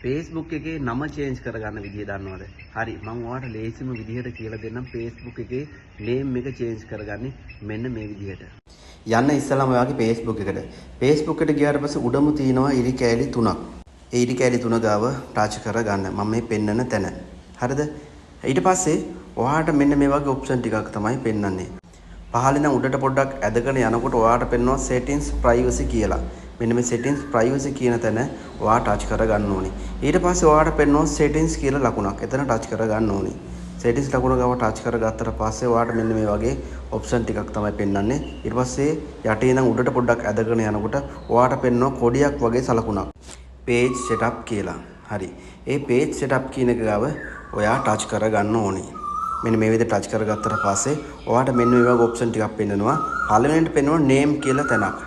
Facebook එකේ නම change කරගන්න විදිය දන්නවද? හරි මම ඔයාලට ලේසිම විදිහට කියලා දෙන්නම් Facebook එකේ name එක චේන්ජ් කරගන්නේ මෙන්න මේ විදිහට. යන්න ඉස්සෙල්ලාම ඔයාගේ Facebook එකට. Facebook එකට ගියාට පස්සේ උඩම තියෙනවා ඉරි කෑලි 3ක්. ඒ ඉරි කෑලි 3 ගාව ටච් කරගන්න. මම මේ පෙන්නන තැන. හරිද? ඊට පස්සේ ඔයාට මෙන්න මේ වගේ ඔප්ෂන් ටිකක් තමයි පෙන්වන්නේ. පහළින් උඩට පොඩ්ඩක් ඇදගෙන යනකොට ඔයාට පෙන්වනවා settings privacy කියලා. මෙන්න මේ settings privacy කියන තැන ඔයා ටච් කරගන්න ඕනේ. ඊට පස්සේ ඔයාට පෙන්වනවා settings කියලා ලකුණක්. එතන ටච් කරගන්න ඕනේ. settings ලකුණ ගාව ටච් කරගත්තට පස්සේ ඔයාට මෙන්න මේ වගේ ඔප්ෂන් ටිකක් තමයි පෙන්වන්නේ. ඊට පස්සේ යටේ ඉඳන් උඩට පොඩ්ඩක් ඇදගෙන යනකොට ඔයාට පෙන්වනවා කොඩියක් වගේ සලකුණක්. page setup කියලා. හරි. ඒ page setup කියන එක ගාව ඔයා ටච් කරගන්න ඕනේ. මෙන්න මේ විදිහට ටච් කරගත්තට පස්සේ ඔයාට මෙන්න මේ වගේ ඔප්ෂන් ටිකක් පෙන්නනවා. පළවෙනිට පෙන්නනවා name කියලා තැනක්.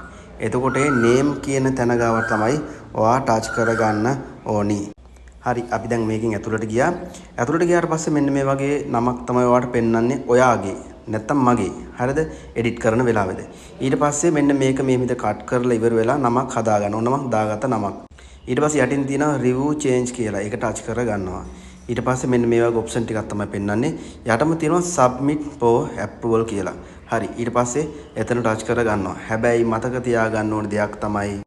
එතකොට මේ name කියන තැන ගාව තමයි ඔයා ටච් කරගන්න ඕනි. හරි අපි දැන් මේකෙන් ඇතුළට ගියා. ඇතුළට ගියාට පස්සේ මෙන්න මේ වගේ නමක් තමයි ඔයාට පෙන්වන්නේ ඔයාගේ. නැත්තම් මගේ. හරිද? එඩිට් කරන වෙලාවෙද. ඊට පස්සේ මෙන්න මේක මේ විදිහට කට් කරලා ඉවර වෙලා නමක් හදාගන්න ඕන. නමක් දාගත්ත නමක්. ඊට පස්සේ යටින් තියෙනවා review change කියලා. ඒක ටච් කරගන්නවා. ඊට පස්සේ මෙන්න මේ වගේ ඔප්ෂන් ටිකක් තමයි පෙන්වන්නේ. යටම තියෙනවා submit for approval කියලා. හරි. ඊට පස්සේ එතන ටච් කරගන්නවා. හැබැයි මතක තියාගන්න ඕන දෙයක් තමයි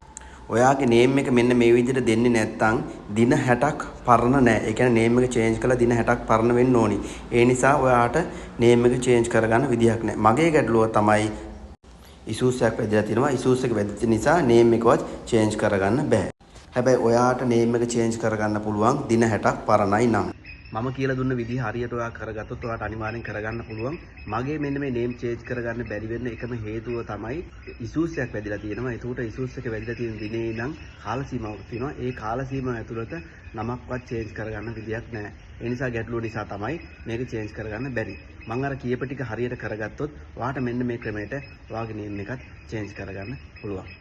ඔයාගේ name එක මෙන්න මේ විදිහට දෙන්නේ නැත්නම් දින 60ක් පරණ නැහැ. ඒ කියන්නේ name එක change කරලා දින 60ක් පරණ වෙන්න ඕනි. ඒ නිසා ඔයාට name එක change කරගන්න විදිහක් නැහැ. මගේ ගැටලුව තමයි issues එකක් වැදලා තියෙනවා. issues එක වැදිච්ච නිසා name එකවත් change කරගන්න බෑ. හැබැයි ඔයාට name එක change කරගන්න පුළුවන් දින 60ක් පරණයි නම්. මම කියලා දුන්න විදිහ හරියට ඔයා කරගත්තොත් ඔයාට අනිවාර්යෙන් කරගන්න පුළුවන්. මගේ මෙන්න මේ name change කරගන්න බැරි වෙන්න එකම හේතුව තමයි issues එකක් වැදිලා තියෙනවා. ඒකට issues එක වැදිලා තියෙන දිනේ ඉඳන් කාල සීමාවක් තියෙනවා. ඒ කාල සීමාව ඇතුළත නමක්වත් change කරගන්න විදියක් නැහැ. ඒ නිසා ගැටලුව නිසා තමයි මේක change කරගන්න බැරි. මම අර කියප ටික හරියට කරගත්තොත් ඔයාට මෙන්න මේ ක්‍රමයට ඔයාගේ name එකත් change කරගන්න පුළුවන්.